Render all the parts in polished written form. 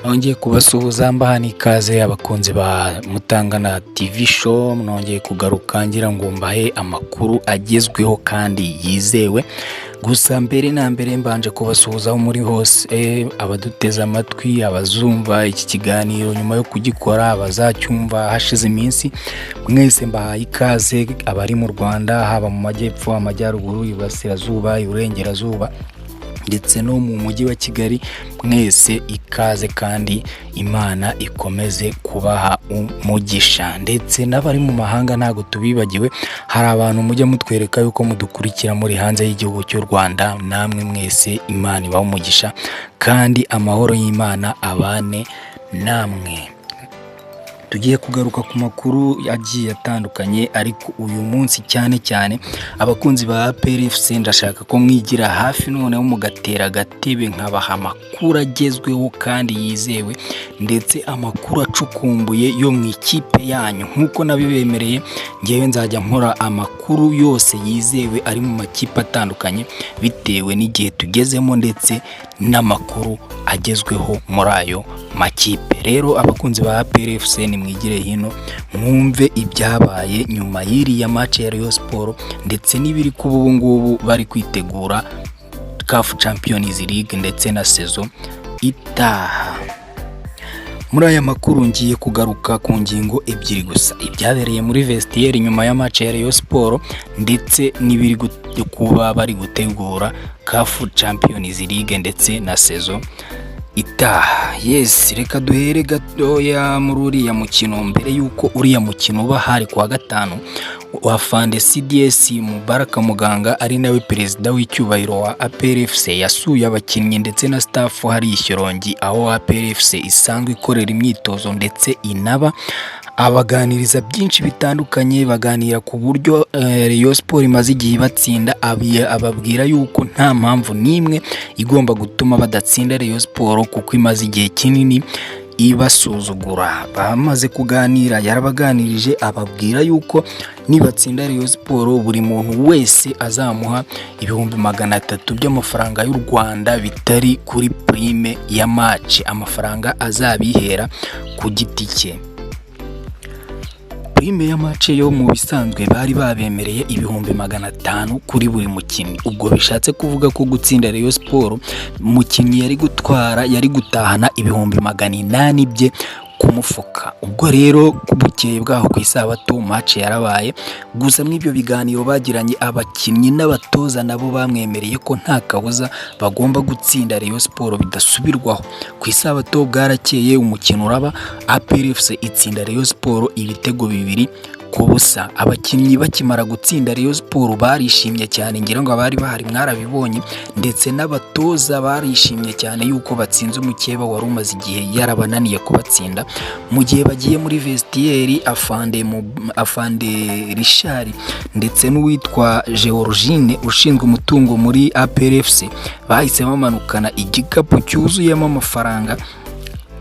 Nongeye kubasuhuza mbaha n'ikaze abakunzi ba Mutangana TV show, nongeye kugaruka ngira ngo mbahe amakuru agezweho kandi yizewe. Gusa mbere na mbere mbanje kubasuhuza aho muri hose, abaduteza amatwi, abazumva iki kiganiro nyuma yo kugikora, abazacyumva hashize iminsi, mwese mbahaye ikaze. Abari mu Rwanda, haba mu majyepfo, amajyaruguru, iburasirazuba, iburengerazuba ndetse no mu mujyi wa Kigali, mwese ikaze kandi Imana ikomeze kubaha umugisha. Ndetse n'abari mu mahanga ntago tubibagiwe, hari abantu mujya mutwereka yuko mudukurikira muri hanze y'igihugu cy'u Rwanda, namwe mwese Imana ibaha umugisha kandi amahoro y'Imana abane namwe. Tugiye kugaruka ku makuru agiye atandukanye, ariko uyu munsi cyane abakunzi ba APR FC ndashaka ko mwigira hafi noneho mugatera gatebe nkabaha amakuru agezweho kandi yizewe, ndetse amakuru acukumbuye yo mu ikipe yanyu. Nkuko nabibemereye, ngewe nzajya nkora amakuru yose yizewe ari mu makipe atandukanye bitewe n'igihe tugezemo ndetse n'amakuru agezweho muri ayo makipe. Rero abakunzi ba APR FC mwigire hino mwumve ibyabaye nyuma y'iriya match ya Rayon Sport ndetse n'ibiri kuba ubu ngubu bari kwitegura CAF Champions League ndetse na saison itaha. Muri aya makuru ngiye kugaruka ku ngingo ebyiri gusa: ibyabereye muri vestiaire nyuma ya match ya Rayon Sport ndetse n'ibiri kuba bari gutegura CAF Champions League ndetse na saison itaha. Yes, reka duhere gatoya muri uriya mukino. Mbere yuko uriya mukino uba hari kwa gatanu, wafande CDS Mubaraka Muganga ari nawe perezida w'icyubahiro wa APR FC yasuye abakinnyi ndetse na staff hari Ishyorongi, aho APR FC isanzwe ikorera imyitozo ndetse inaba abaganiriza byinshi bitandukanye. Baganira ku buryo Rayon Sport imaze igihe batsinda, ababwira yuko nta mpamvu n'imwe igomba gutuma badatsinda Rayon Sport kuko imaze igihe kinini ibasuzugura. Bamaze kuganira, yarabaganirije ababwira yuko nibatsinda Rayon Sport buri muntu wese azamuha ibihumbi 300 by'amafaranga y'u Rwanda bitari kuri prime ya match, amafaranga azabihera ku giti cye. Prime ya match yo mu bisanzwe bari babemereye ibihumbi 500 kuri buri mukinnyi. Ubwo bishatse kuvuga ko gutsinda Rayon Sport mukinnyi yari gutahana ibihumbi 800 bye ku mufuka. Ubwo rero kubukeye bwaho ku isabato match yarabaye. Gusa mw'ibyo biganiro bagiranye, abakinnyi n'abatoza nabo bamwemereye ko nta kabuza bagomba gutsinda Rayon Sport bidasubirwaho. Ku isabato bwarakeye, umukino uraba, APR FC itsinda Rayon Sport ibitego 2 ku busa. Abakinnyi bakimara gutsinda Rayon Sport barishimye cyane, ngira ngo abari bahari mwarabibonye, ndetse n'abatoza barishimye cyane yuko batsinze umukeba wari umaze igihe yarabananiye kubatsinda. Mu gihe bagiye muri vestiaire, afande Richard ndetse n'uwitwa Georgine ushinzwe umutungo muri APR FC bahise bamanukana igikapu cyuzuyemo amafaranga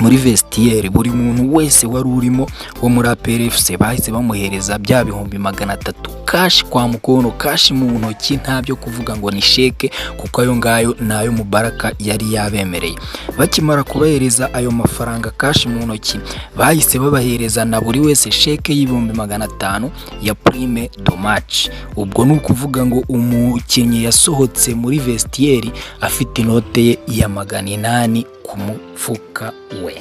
muri vestiaire. Buri muntu wese wari urimo wo muri APR FC bahise bamuhereza bya bihumbi 300 cash kwa mukono, cash mu ntoki, nta byo kuvuga ngo ni sheke, kuko ayo ngayo nayo Mubaraka yari yabemereye. Bakimara kubahereza ayo mafaranga cash mu ntoki, bahise babahereza na buri wese sheke y'ibihumbi 500 ya prime de match. Ubwo ni ukuvuga ngo umukinnyi yasohotse muri vestiaire afite inote ye ya 800 ku mufuka we.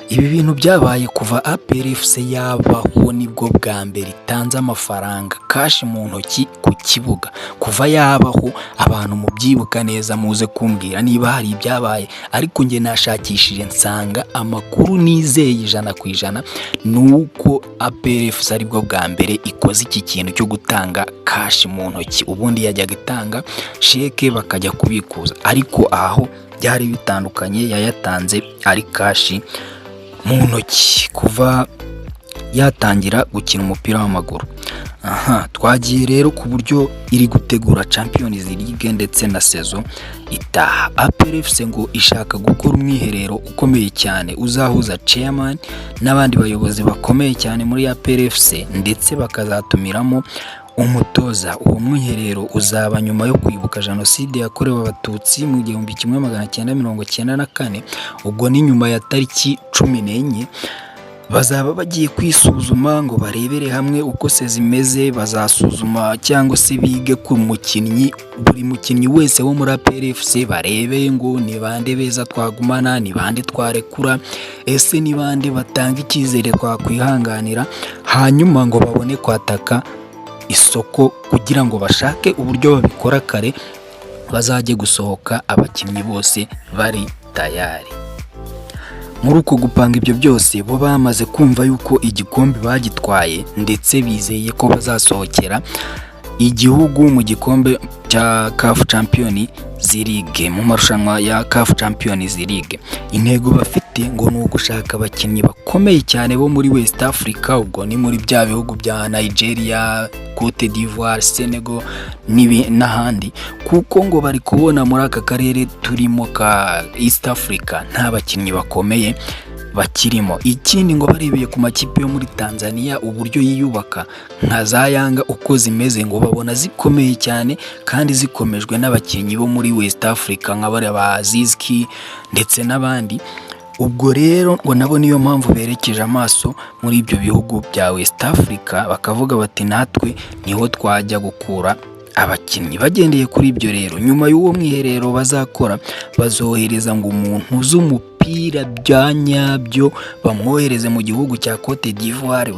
Ibi bintu byabaye kuva APR FC yabaho, nibwo bwa mbere itanze amafaranga cash mu ntoki ku kibuga. Kuva yabaho, abantu mubyibuka neza muze kumbwira niba hari ibyabaye, ariko nge nashakishije nsanga amakuru nizeye 100% nuko APR FC aribwo bwa mbere ikoze iki kintu cyo gutanga cash mu ntoki. Ubundi yajyaga itanga sheke bakajya kubikuza, ariko aho byari bitandukanye, yayatanze ari cash mu ntoki kuva yatangira gukina umupira w'amaguru. Twagiye rero ku buryo iri gutegura Champions League ndetse na saison itaha. APR FC ngo ishaka gukora umwiherero ukomeye cyane uzahuza chairman n'abandi bayobozi bakomeye cyane muri APR FC, ndetse bakazatumiramo umutoza. Uwo mwiherero uzaba nyuma yo kwibuka jenoside yakorewe abatutsi mu 1994, ubwo ni nyuma ya tariki 14. Bazaba bagiye kwisuzuma ngo barebere hamwe uko se zimeze, bazasuzuma cyangwa se bige ku mukinnyi, buri mukinnyi wese wo muri APR FC barebe ngo ni bande beza twagumana, ni bande twarekura, ese ni bande batanga icyizere twakwihanganira, hanyuma ngo babone kwataka isoko kugira ngo bashake uburyo babikora kare, bazajye gusohoka abakinnyi bose bari tayari. Muri uko gupanga ibyo byose bo bamaze kumva yuko igikombe bagitwaye ndetse bizeye ko bazasohokera igihugu mu gikombe cya CAF Champions League, mu marushanwa ya CAF Champions League. Intego bafite ngo ni ugushaka abakinnyi bakomeye cyane bo muri West Africa, ubwo ni muri bya bihugu bya Nigeria, Cote d'Ivoire, Senegal n'ahandi, kuko ngo bari kubona muri aka karere turimo ka East Africa nta bakinnyi bakomeye bakirimo. Ikindi ngo barebeye ku makipe yo muri Tanzania uburyo yiyubaka nka za Yanga uko zimeze, ngo babona zikomeye cyane kandi zikomejwe n'abakinnyi bo muri West Africa nk'abari ba Zizki ndetse n'abandi. Ubwo rero ngo nabo niyo mpamvu berekeje amaso muri ibyo bihugu bya West Africa, bakavuga bati natwe niho twajya gukura abakinnyi. Bagendeye kuri ibyo rero, nyuma y'uwo mwiherero bazakora, bazohereza ngo umuntu z'umupira bya nyabyo bamwohereze mu gihugu cya Cote d'Ivoire,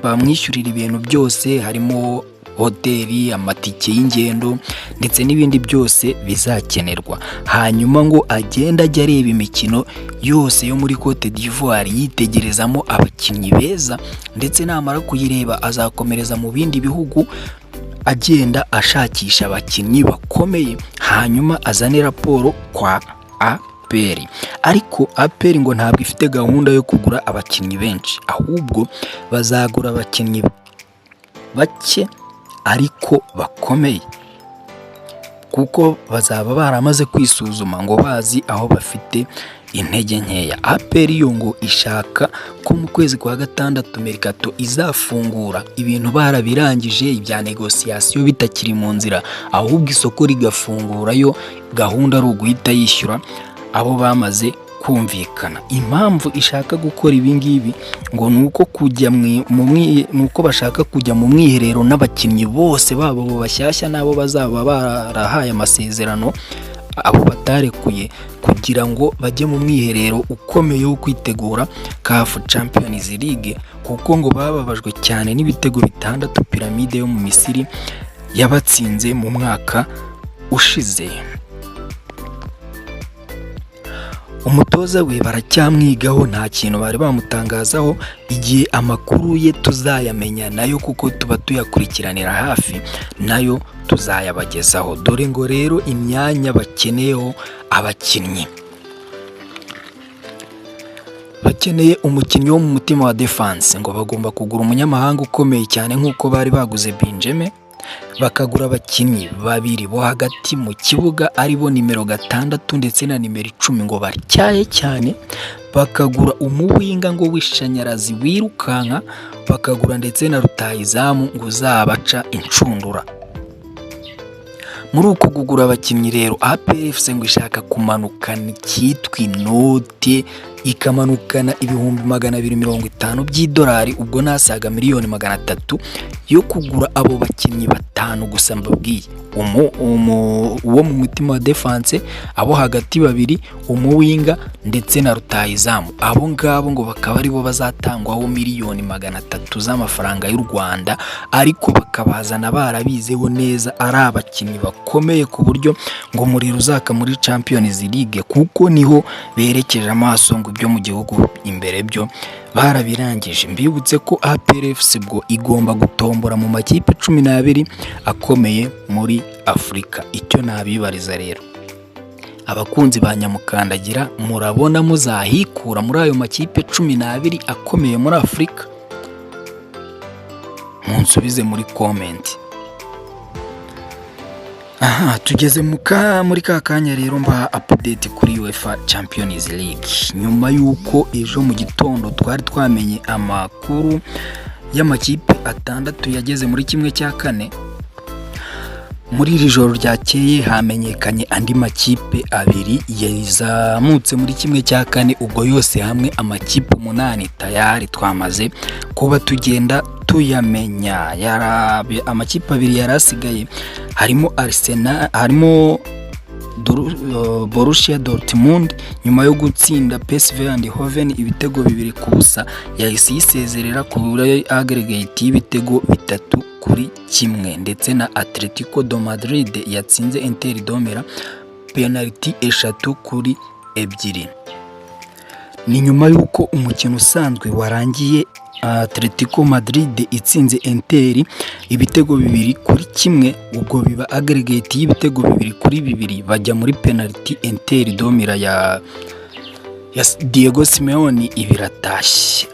bamwishyurira ibintu byose, harimo hoteli, amatike y'ingendo ndetse n'ibindi byose bizakenerwa. Hanyuma ngo agenda ajya areba imikino yose yo muri Cote d'Ivoire, yitegerezamo abakinnyi beza, ndetse namara kuyireba azakomereza mu bindi bihugu agenda ashakisha abakinnyi bakomeye, hanyuma azane raporo kwa APR. Ariko APR ngo ntabwo ifite gahunda yo kugura abakinnyi benshi, ahubwo bazagura abakinnyi bake ariko bakomeye, kuko bazaba baramaze kwisuzuma ngo bazi aho bafite intege nkeya. APR yo ngo ishaka ko mu kwezi kwa gatandatu Mercato izafungura, ibintu barabirangije, ibya negociation bitakiri mu nzira, ahubwo isoko rigafungura, yo gahunda ari uguhita yishyura abo bamaze kumvikana. Impamvu ishaka gukora ibi ngibi ngo nuko nuko bashaka kujya mu mwiherero n'abakinnyi bose babo bashyashya nabo bazaba barahaye amasezerano abo batarekuye, kugira ngo bajye mu mwiherero ukomeye wo kwitegura CAF Champions League, kuko ngo bababajwe cyane n'ibitego 6 Piramide yo mu Misiri yabatsinze mu mwaka ushize. Umutoza we baracyamwigaho, nta kintu bari bamutangazaho. Igihe amakuru ye tuzayamenya nayo, kuko tuba tuyakurikiranira hafi, nayo tuzayabagezaho. Dore ngo rero imyanya bakeneyeho abakinnyi, bakeneye umukinnyi wo mu mutima wa defense, ngo bagomba kugura umunyamahanga ukomeye cyane nk'uko bari baguze Benjamin, bakagura abakinnyi babiri bo hagati mu kibuga aribo nimero 6 ndetse na nimero 10 ngo batyaye cyane, bakagura umuwinga ngo wishanyarazi wirukanka, bakagura ndetse na rutahizamu ngo uzabaca incundura. Muri uko kugura abakinnyi rero APR FC ngo ishaka kumanukana icyitwa inote, ikamanukana ibihumbi 250 by'idolari, ubwo nasaga miliyoni 300 yo kugura abo bakinnyi batanu gusa mbabwiye. Uwo mu mutima wa defense, abo hagati babiri, umuwinga ndetse na rutahizamu. Abo ngabo ngo bakaba aribo bazatangwaho miliyoni 300 z'amafaranga y'u Rwanda, ariko bakabazana barabizeho neza, ari abakinnyi bakomeye ku buryo ngo muri ruzaka muri Champions League, kuko niho berekeje amaso. Ngo ibyo mu gihugu imbere byo barabirangije. Mbibutse ko APR FC bwo igomba gutombora mu makipe 12 akomeye muri Afrika. Icyo nabibariza rero, abakunzi ba Nyamukandagira, murabona muzahikura muri ayo makipe 12 akomeye muri Afrika? Munsubize muri comment. Tugeze muri ka kanya rero mba update kuri UEFA Champions League, nyuma yuko ejo mu gitondo twari twamenye amakuru y'amakipe atandatu yageze muri kimwe cya kane. Muri iri joro ryakeye hamenyekanye andi makipe abiri yazamutse muri kimwe cya kane, ubwo yose hamwe amakipe 8 tayari twamaze kuba tugenda tuyamenya. Amakipe abiri yarasigaye harimo Arsenal, harimo Borussia Dortmund nyuma yo gutsinda PSV Eindhoven ibitego 2-0 yahise yisezerera kuri aggregate y'ibitego 3-1, ndetse na Atletico de Madrid yatsinze Inter Domera penalty 3-2. Ni nyuma yuko umukino usanzwe warangiye Atletico Madrid itsinze Inter ibitego 2-1, ubwo biba aggregate y'ibitego 2-2 bajya muri penalty. Inter Domira ya Diego Simeone ibiratashye.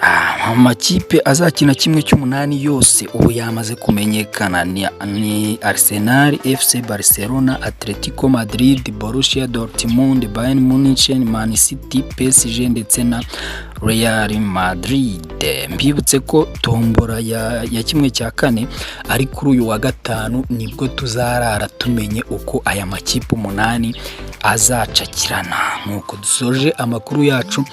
Amakipe azakina kimwe cy'umunani yose ubu yamaze kumenyekana ni Arsenal, FC Barcelona, Atletico Madrid, Borussia Dortmund, Bayern Munich, Man City, PSG ndetse na Real Madrid. Mbibutse ko tombora ya kimwe cya kane ari kuri uyu wa gatanu, nibwo tuzarara tumenye uko aya makipe 8 azacakirana. Nuko dusoje amakuru yacu.